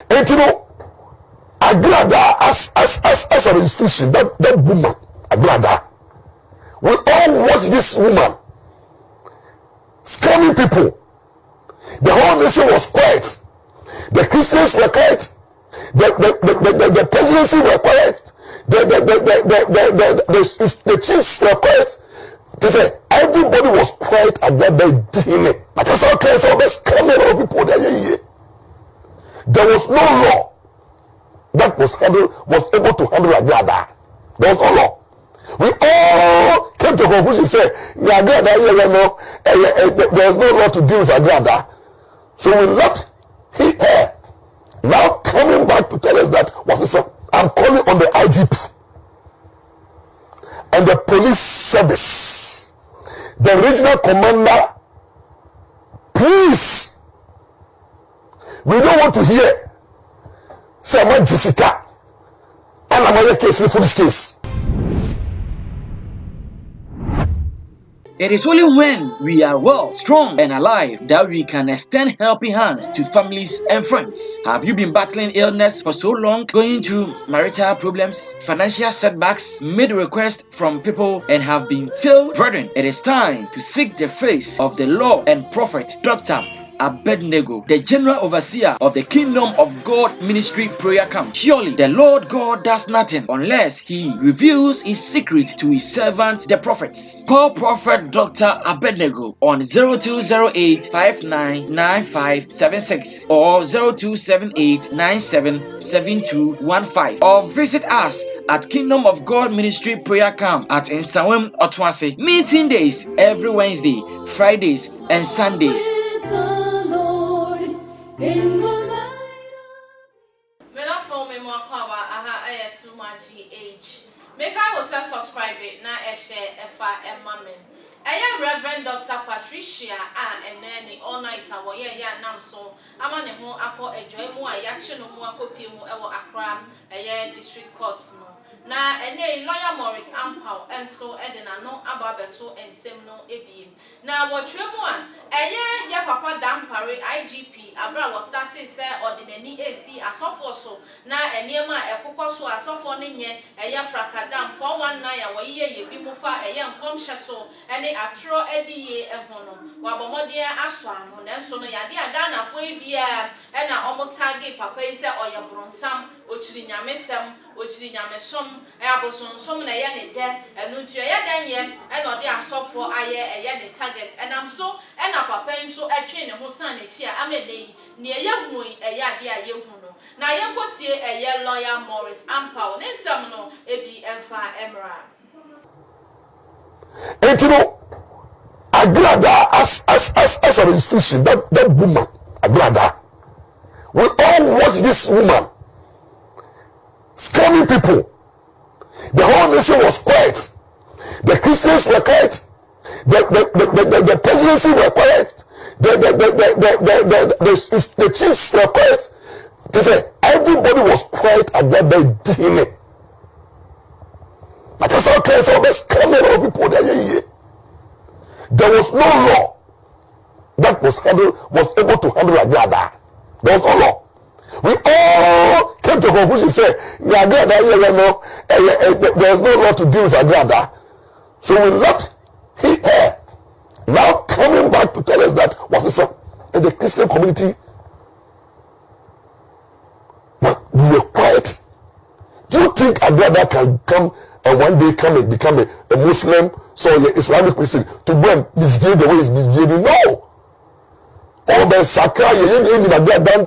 And Agradaa as an institution, that woman, Agradaa, we all watch this woman scamming people. The whole nation was quiet. The Christians were quiet. The presidency were quiet. The chiefs were quiet. They say everybody was quiet at that day. But that's how clear some of us scamming a lot of people there. There was no law that was able to handle Agradaa. There was no law. We all came to a conclusion say there is no law to deal with Agradaa. So we left here. Now coming back to tell us that I'm calling on the IGP and the police service, the regional commander. Please, we don't want to hear someone Jessica and another case, the foolish case. It is only when we are well, strong, and alive that we can extend helping hands to families and friends. Have you been battling illness for so long, going through marital problems, financial setbacks, made requests from people, and have been failed? Brethren, it is time to seek the face of the Lord and Prophet Dr. Abednego, the general overseer of the Kingdom of God Ministry Prayer Camp. Surely the Lord God does nothing unless he reveals his secret to his servant the prophets. Call Prophet Dr. Abednego on 0208-599576 or 0278-977215 or visit us at Kingdom of God Ministry Prayer Camp at Nsawam Otwase. Meeting days every Wednesday, Fridays, and Sundays. In the light of me not for me more power, I too much age. Make I was subscribe it now share and mammy. I am Reverend Dr. Patricia and nanny all night hour nam so I'm on the home apple a joy more yaction no more copy more Accra a district courts no. Na ene lawyer Morris Ampaw and so edena no ababeto and same no ebi. Na watchwe mu a eye ya papa dampare IGP abra was starting say ordinary AC asofo so na enema ekokọ so asofo ne nye eye frakadam 419 ya wayiye ye bi mu fa eye nkomhye so ene atro ediye ehono wabomode aso ano nenso no yade agana fo ebia ena omotagi papa yi say oye bronsam ochiri nyamesem ochiri nyamesom abosonsom na ye ne de enu ntu ye dan ye ena ode asofo aye eye ne target enam so ena papa nso atwe ne ho san ne chi a amene ne ye hu eye ade a ye hu no na ye kotie eye lawyer Morris Ampaw ne nsem no ebi emfa emra Etino Agradaa as an institution, that woman Agradaa, we all watch this woman scamming people. The whole nation was quiet. The Christians were quiet. The presidency were quiet. The chiefs were quiet. They say everybody was quiet at that day. But that's how clear some of us scamming a lot of people there. There was no law that was able to handle Agradaa. There was no law. We all came to a conclusion say Agradaa there is no law to deal with Agradaa. So we left here. Now coming back to tell us that in the Christian community, but we were quiet. Do you think Agradaa can come and one day come and become a Muslim, so the Islamic Christian, to go and misbehave the way he's misbehaving? No. All the Sakra, you Agradaa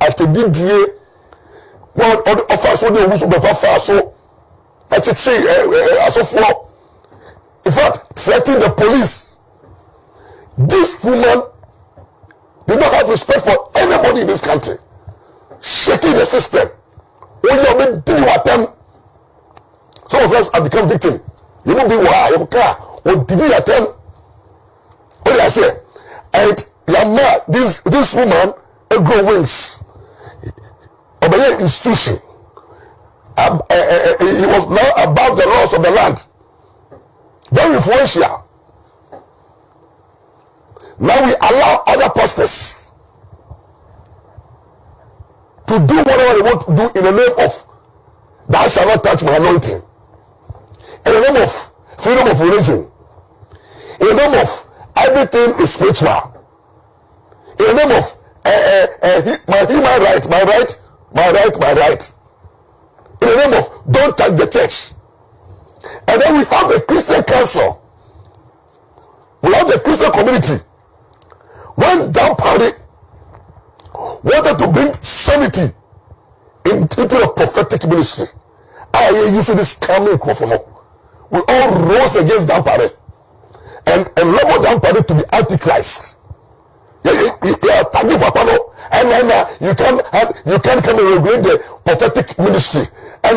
at a big day. Well, of us, what they who be so I should say, as of now, in fact, threatening the police. This woman did not have respect for anybody in this country. Shaking the system. When you have been doing what attempt, some of us have become victim. You won't be why you care. What did you attempt? What did I say? And Yama, this woman, a grow wings. Obey institution. He was now about the laws of the land. Very influential. Now we allow other pastors to do whatever they want to do in the name of thou shalt not touch my anointing, in the name of freedom of religion, in the name of everything is spiritual, in the name of my human right, my right, in the name of don't touch the church. And then we have the Christian council, we have the Christian community. When down party wanted to bring sanity into the prophetic ministry, I used this coming from. We all rose against down party and labeled down party to be antichrist. Yeah, tagging Papa no, and you can come and regulate the prophetic ministry, and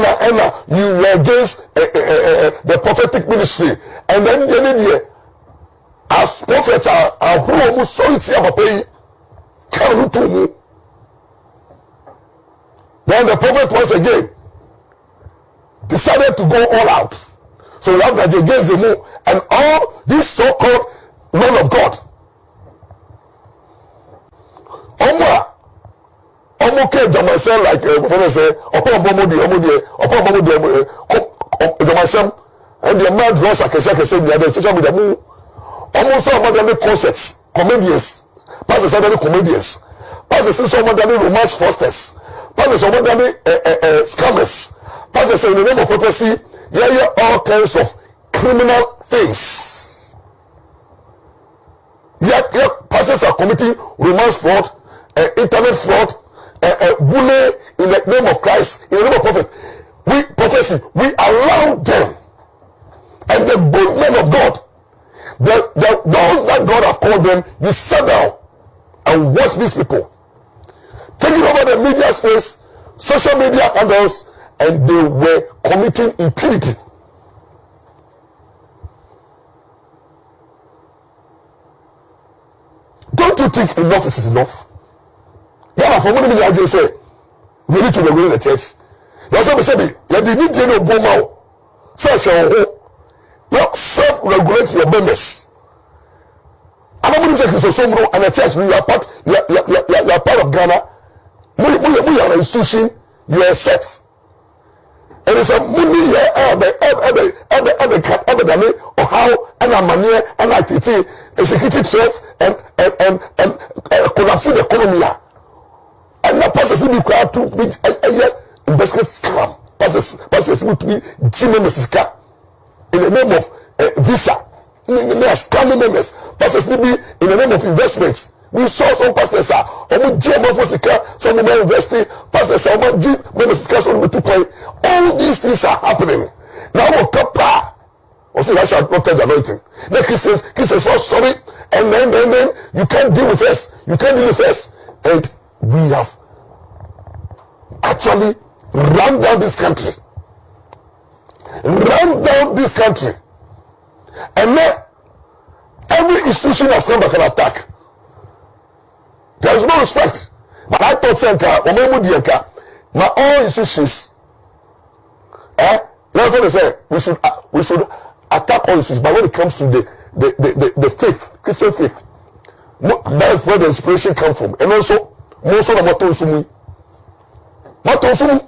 you are against the prophetic ministry, and then the as prophets are who sorry to pay come to me. Then the prophet once again decided to go all out. So we have that against the moon and all these so-called men of God. Omo came to myself like Prophet said, upon myself, and the man draws a case the other social media moon. Almost some of them concerts, comedians, pastors are comedians, pastors some of them romance fosters, pastors some of them scammers, pastors in the name of prophecy, all kinds of criminal things. Pastors are committing romance fraud, internet fraud, bullying in the name of Christ, in the name of prophet. We allow them, and the good men of God, those that God have called them, you sit down and watch these people taking over the media space, social media handles, and they were committing impunity. Don't you think enough is enough? Yeah, for one minute I say we need to regulate the church. You also say you need to know Boma. Say not self-regulate your business. I'm not going to say so and a church. You are part of Ghana. We are an institution. You are set. And it's a money or how and a manner and activity, executive threats and collapsing the economy. And that passes to be required to be a investment scam. Passes to be Jimmy Messica. In the name of visa, scamming members, pastors be in the name of investments. We saw some pastors are GM for Sika, some more investing, pastors are members, all these things are happening. Now we'll kappa. Or say I shall not touch the anointing. The Christians are sorry, and then you can't deal with us. You can't deal with us. And we have actually run down this country. Run down this country, and then every institution has come back and attack. There is no respect. But I thought my all institutions, that's what they say. We should attack all institutions. But when it comes to the faith, Christian faith, that's where the inspiration comes from. And also, most of the Matosum.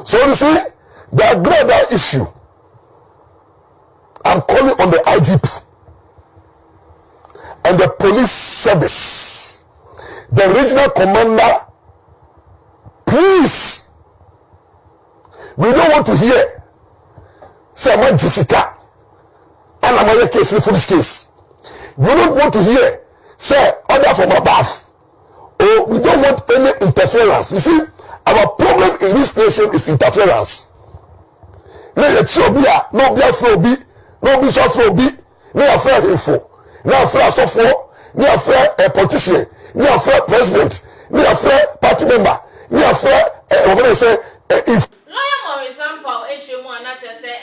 So you see, the Agradaa issue, I'm calling on the IGP and the police service, the regional commander, please, we don't want to hear say I'm Jessica and I'm a case, the foolish case. We don't want to hear say order from above. Oh, we don't want any interference. You see, our problem in this nation is interference. No be afraid be, no be so afraid be, no afraid info, no afraid software, no afraid a politician, no afraid president, no afraid party member, no afraid what do I say Lawyer Morris Ampaw HMO and say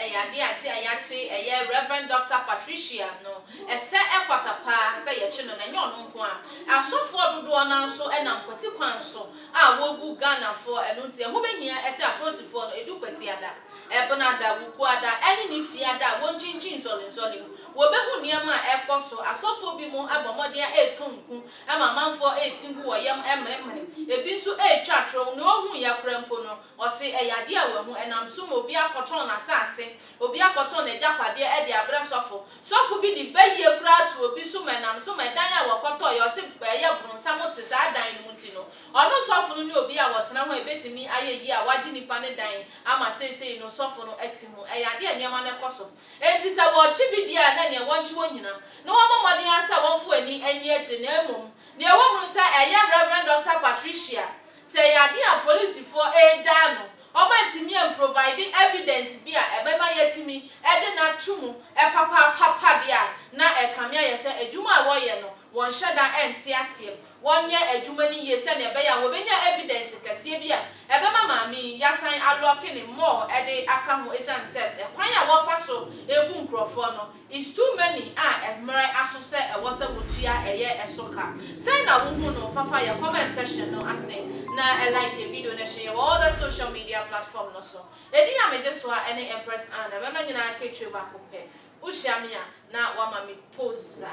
Reverend Dr. Patricia no ese effort apa say ye chi no na nyo no nko a asofo dodo na nso e na mpoti kwan so a wogu Ghana for enu tie ho behia ese aprosifo no edu kwesi ada ebonada wuku ada eni ni fi ada won chinchin solin wo behu niam a ekoso asofo bi mu abomode a etonku ama manfo etingu wo yam emremre ebi nso etwatro no ohu ya krempo no o se eyade a wo hu enam so mo bi akoton na sase obi akoton na japade e de abre sofo bi di beye kura to obi so menam so medan a wakoto yo se beye bronsam te sa dan mu nti no ono sofo no ni obi a wotena ho ebetimi ayeyi a waji nipa ne dan ama sesei no sofo no etimu eyade a niam na koso enti se wo chi bi dia na ne wonchi wonyina no wo momode asa wonfo ani enye eje na emum ne wo mu se eye Reverend Dr. Patricia se yade a police for eja no Omatimi and providing evidence bia ebema yetimi ede na tumu papa dia na ekamia yese edwuma wo ye no won hyeda ente ase wonye edwuma ni yese na ebeya wo benya evidence kase bia ebema maami yasan aloke ni more ede aka ho esan se kwan ya wo fa so ebu nkrofo no is too many emre asose e wo se wotua eye esoka say na wo hu no fafa ya comment section no ase na like a video na share all the social media platform no so edi ya meje so any Empress Anna mema nyina ketwe ba ko pe ushamia na wama me poza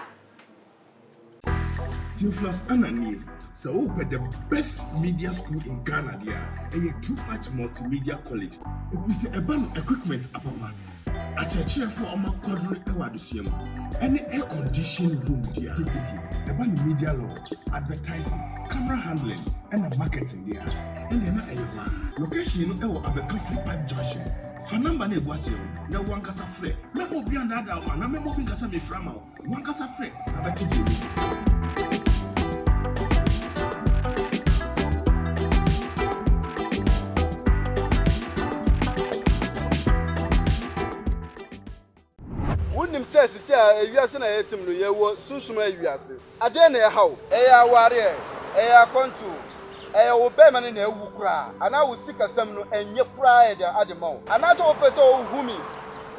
Theophilus Anani, so the best media school in Ghana there, and a too much multimedia college. If we say about equipment, apapa, a chair for our quadrant awadisium, any air conditioned room there, about media law, advertising, camera handling, and marketing there, and then location of a coffee pipe junction. Fanamba ne boasio, na wankasa fre, na obi another one, na memo bingasa me frama, wankasa fre, abati. Unim says see ewiase na yetim no yewo sunsuma ewiase ade na ehaw eya ware eya kontu eya wo be mane na ewu kura ana wo sikasam no enye kura e de ademaw ana to wo pese wo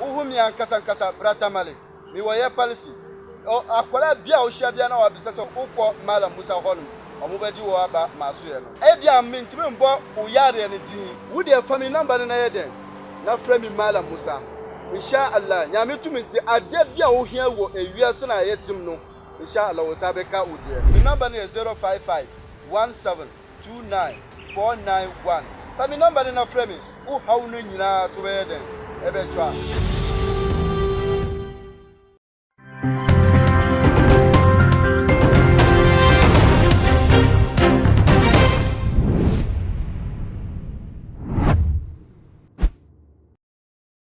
humi ankasa brata male mi wo ye policy akwara bia wo hia bia na wa bisa so ukọ Malam Musa honum omo bedi wo aba maso ye no e bia mentimi mbo wo yare ne din wo de family number na ye den na frame Malam Musa insha Allah nyame tuminti ade bia wo hia wo ewiase na yetim no insha Allah wo sabeka udie mi number na 055 1729 491 family number na frame wo hawo no nyina to be den e be twa